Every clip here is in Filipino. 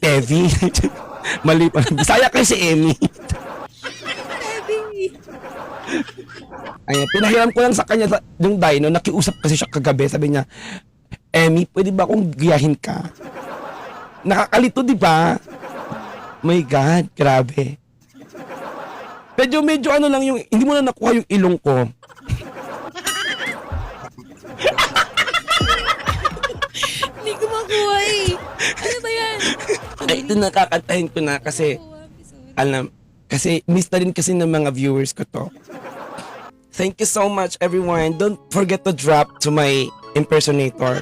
Evie. Mali pa. Bisaya kasi si Emmy. Heavy. Ayan, pinahiram ko lang sa kanya yung dino, nakiusap kasi siya kagabi. Sabi niya, Emmy, pwede ba akong giyahin ka? Nakakalito, di ba? My God, grabe. Medyo ano lang yung, hindi mo na nakuha yung ilong ko. Hindi ko makuha eh. Ano ba yan? Ay, ito nakakantahin ko na kasi, alam, kasi miss na rin kasi ng mga viewers ko to. Thank you so much, everyone. Don't forget to drop to my impersonator.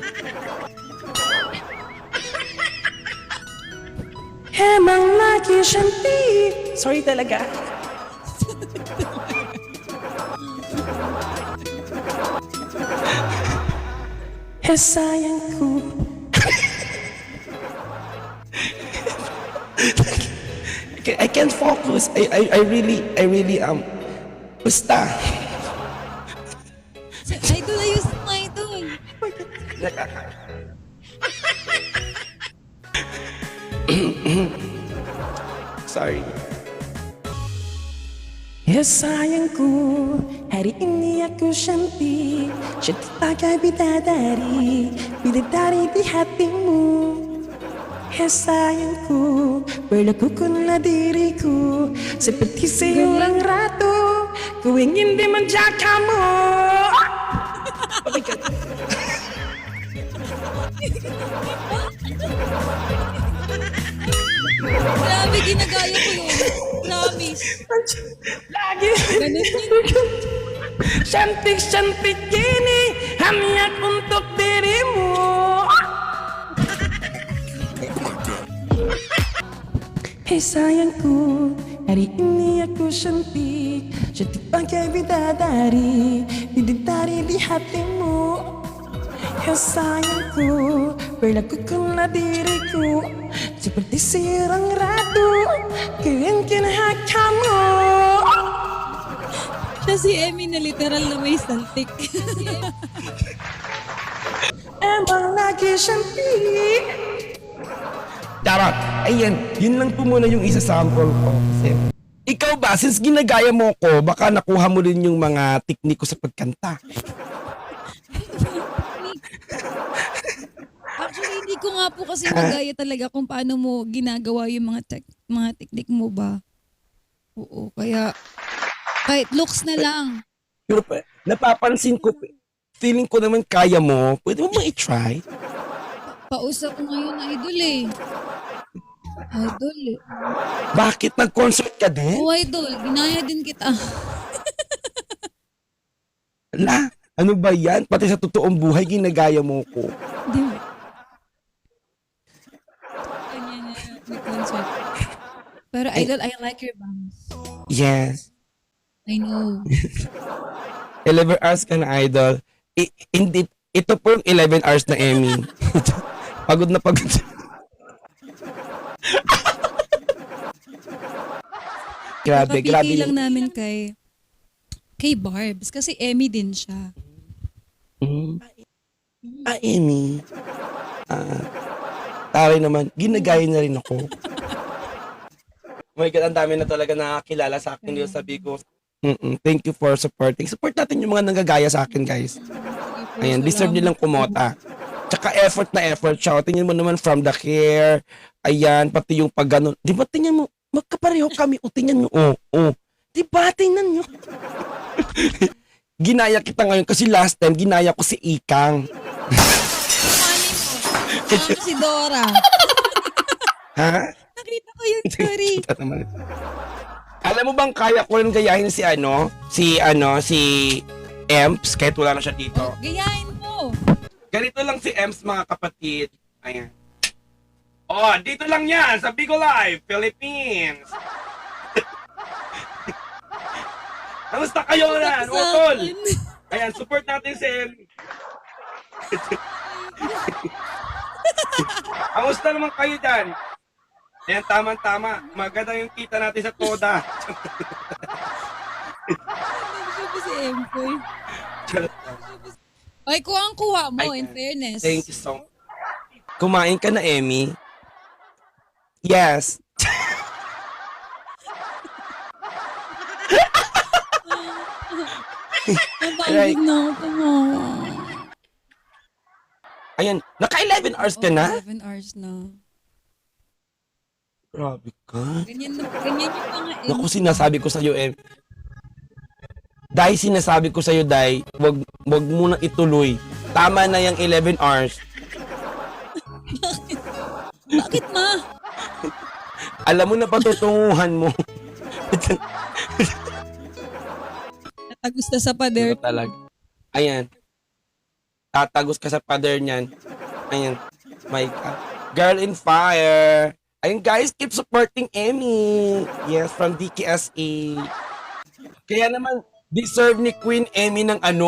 Hemang lagi siyang sorry talaga. Sayang ko. I can't focus. I really basta. Idol, ayos mo, idol. Sorry. Sayang ko, hari ini aku cantik. Cinta bidadari, bidadari di hatimu. Sayang ko, berlakukan na diriku seperti seorang ratu. Ku ingin dimanjakanmu. Oh my God. Grabe, ginagaya ko yun. Promise. Lagi. Ganun yun. Cantik-cantik gini hanya untuk dirimu. Sayangku, hari ini aku cantik, cantik bagai bidadari, bidadari di hatimu. Sayangku, berlakukanlah diriku seperti seorang ratu, kuingin hak kamu. Siya si Emmy na literal na may saltik. Emang lagi cantik. Charot! Ayan, yun lang po muna yung isa sample ko. Kasi, ikaw ba, since ginagaya mo ko, baka nakuha mo rin yung mga teknik ko sa pagkanta. Actually, hindi ko nga po kasi magaya talaga kung paano mo ginagawa yung mga teknik mo ba. Oo, kaya kahit looks na lang. Pero napapansin ko, feeling ko naman kaya mo, pwede mo bang i-try? Pausap ko ngayon, idol eh. Idol eh. Bakit nag-concert ka din? Oo, idol. Ginaya din kita. Ala, ano ba yan? Pati sa totoong buhay, ginagaya mo ko. Di ba? Kanya na nag-concert. Pero idol, I like your bangs. Yes. I know. 11 hours ka na, idol. Hindi, ito po yung 11 hours na Emmy. Pagod na pagod. Grabe, grabe. Kapipili lang namin kay Barbs kasi Emmy din siya. Emmy. Taray naman, ginagaya na rin ako. Oh my God, ang dami na talaga nakakilala sa akin. Yung sabi ko, thank you for supporting. Support natin yung mga nanggagaya sa akin, guys. Ayan, deserve nilang kumota. Tsaka effort na effort siya. Tingnan mo naman from the hair. Ayan, pati yung pag ganun. Di ba, tingnan mo, magkapareho kami. O, tingnan nyo. Di ba, tingnan nyo. Ginaya kita ngayon kasi last time, ginaya ko si Ikang. Ano si Dora? Ha? Nakita ko yung story. Alam mo bang kaya ko rin gayahin si Emps kahit wala na siya dito. Gayahin mo. Ganito lang si Emps, mga kapatid. Ayan. Oh, dito lang yan sa Bigo Live, Philippines. Kamusta kayo na? Utol? Ayan, support natin si Emmy. Kamusta naman kayo dyan? Ayan, tama-tama. Maganda yung kita natin sa Toda. Siya po si Empoy. Ay, kuha mo, in fairness. Thank you so much. Kumain ka na, Emmy? Yes. Right. Napagod na ako tumawa. Ayan, naka 11 hours ka na? 11 hours na. Grabe ka. Ganyan yung mga Naku, sinasabi ko sa'yo, Dahil sinasabi ko sa'yo, wag mo na ituloy. Tama na yung 11 hours. Bakit ma? Alam mo na patutunguhan mo. Natagos na sa pader. Ito talaga. Ayan. Tatagos ka sa pader niyan. Ayan. My God. Girl in fire. Ayun guys, keep supporting Emmy. Yes, from DKSA. Kaya naman, deserve ni Queen Emmy ng 18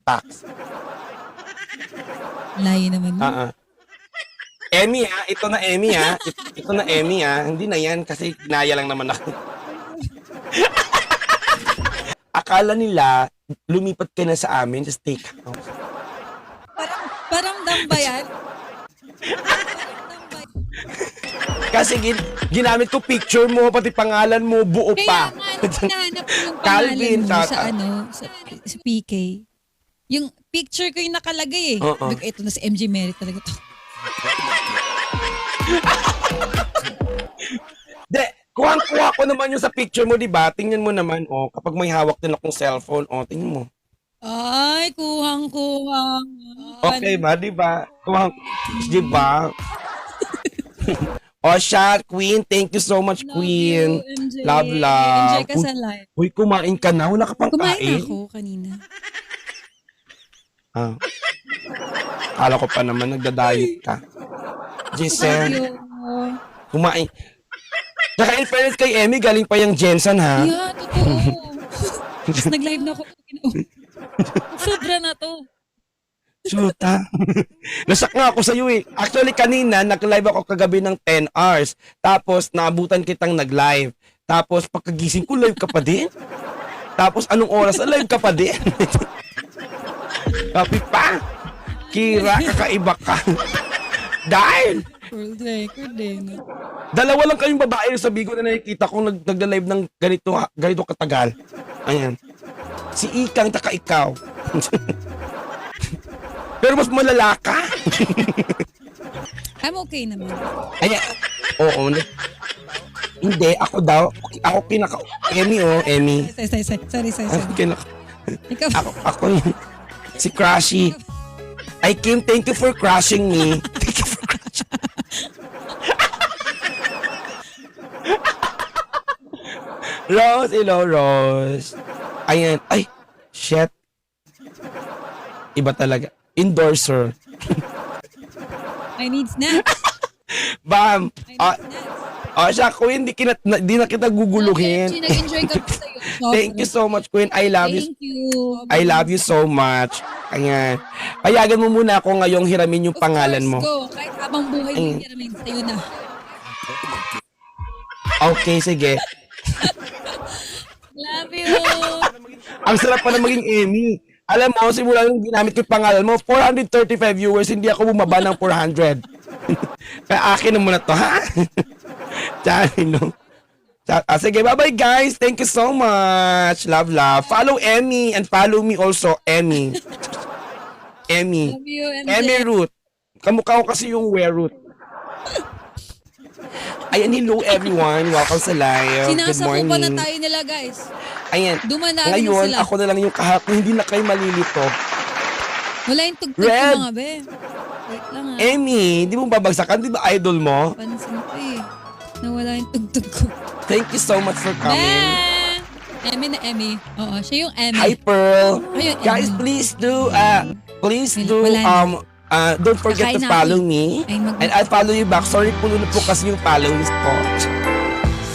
packs. Layo naman yun. Emmy ha, ito na Emmy ha. Ito na Emmy ha. Hindi na yan kasi kinaya lang naman ako. Akala nila, lumipat ka na sa amin sa steakhouse. Parang damba yan. Kasi ginamit ko picture mo, pati pangalan mo, buo pa. Kaya nga, hinahanap ko yung Calvin, pangalan mo sa tata. sa PK. Yung picture ko yung nakalagay eh. Oo. Ito na si MJ Mary talaga to. De, kuha ko naman yung sa picture mo, di ba? Tingnan mo naman, kapag may hawak din akong cellphone, tingnan mo. Ay, kuhang-kuhang. Okay ba, di ba? Di ba? Siya, Queen. Thank you so much, Queen. MJ. Love. Enjoy ka sa live. Uy, kumain ka na. Wala ka pang Kumain kain. ako kanina. Kala ko pa naman nagda-diet ka. Giselle, kumain. Saka in fairness kay Emmy, galing pa yung Jensen, ha? Yeah, totoo. Tapos nag-live na ako. Sobra na to. Shoot, ha? Nasak nga ako sa'yo, eh. Actually, kanina, nag-live ako kagabi ng 10 hours. Tapos, naabutan kitang nag-live. Tapos, pagkagising ko, live ka pa din. Tapos, anong oras? Live ka pa din. Kapi pa. Kira, kakaiba ka. Dahil, World record din. dalawa lang kayong babae sa Bigo na nakikita kong nagda-live ng ganito katagal. Ayan. Si Ikang taka ikaw. Pero mas malala ka. I'm okay naman. Ayan. Oo. Hindi, ako daw. Ako Emmy, Emmy. Sorry. Ikaw. Ako yun. Si Crashy. I Kim, thank you for crushing me. Thank you for crushing. Rose, hello, Rose. Ayan. Ay, shit. Iba talaga. Endorser. I need snacks. Bam. I need snacks. Siya, Queen, di na kita guguluhin. Okay, nag-enjoy ka po sa'yo. Thank you so much, Queen. I love you. Thank you. I love you so much. Ayan. Payagan mo muna ako ngayong hiramin yung Of pangalan course, mo. Go. Kahit habang buhay Ayun. mo, Jermaine, sa'yo na. Okay, sige. Love you. Ang sarap pa na maging Emmy. Alam mo, simula nung ginamit ko yung pangalan mo, 435 viewers, hindi ako bumaba ng 400. Kaya akin na muna to, ha? Diyan, no? Sige, bye-bye guys. Thank you so much. Love. Follow Emmy and follow me also, Emmy. Emmy. Love you, MJ. Emmy Ruth. Kamukha ko kasi yung wear Ruth. Ayan, hello everyone. Welcome sa live. Good Sinasakupan na morning. tayo nila, guys. Ayan. Dumanami na Ngayon, sila. ako na lang yung kahapon. Hindi na kayo malilito. Wala yung tugtog Red. ko mga be. Wait lang ha. Emmy, di mo babagsakan? Di ba idol mo? Pansin ko eh. Nawala yung tugtog ko. Thank you so much for coming. Emmy na Emmy. Oo, siya yung Emmy. Hi, Pearl. Ayun, Guys, Emmy. please do, Wala na. don't forget to Kakain na follow ako me. Ay, And I'll follow you back. Sorry, puno na po kasi yung followers ko.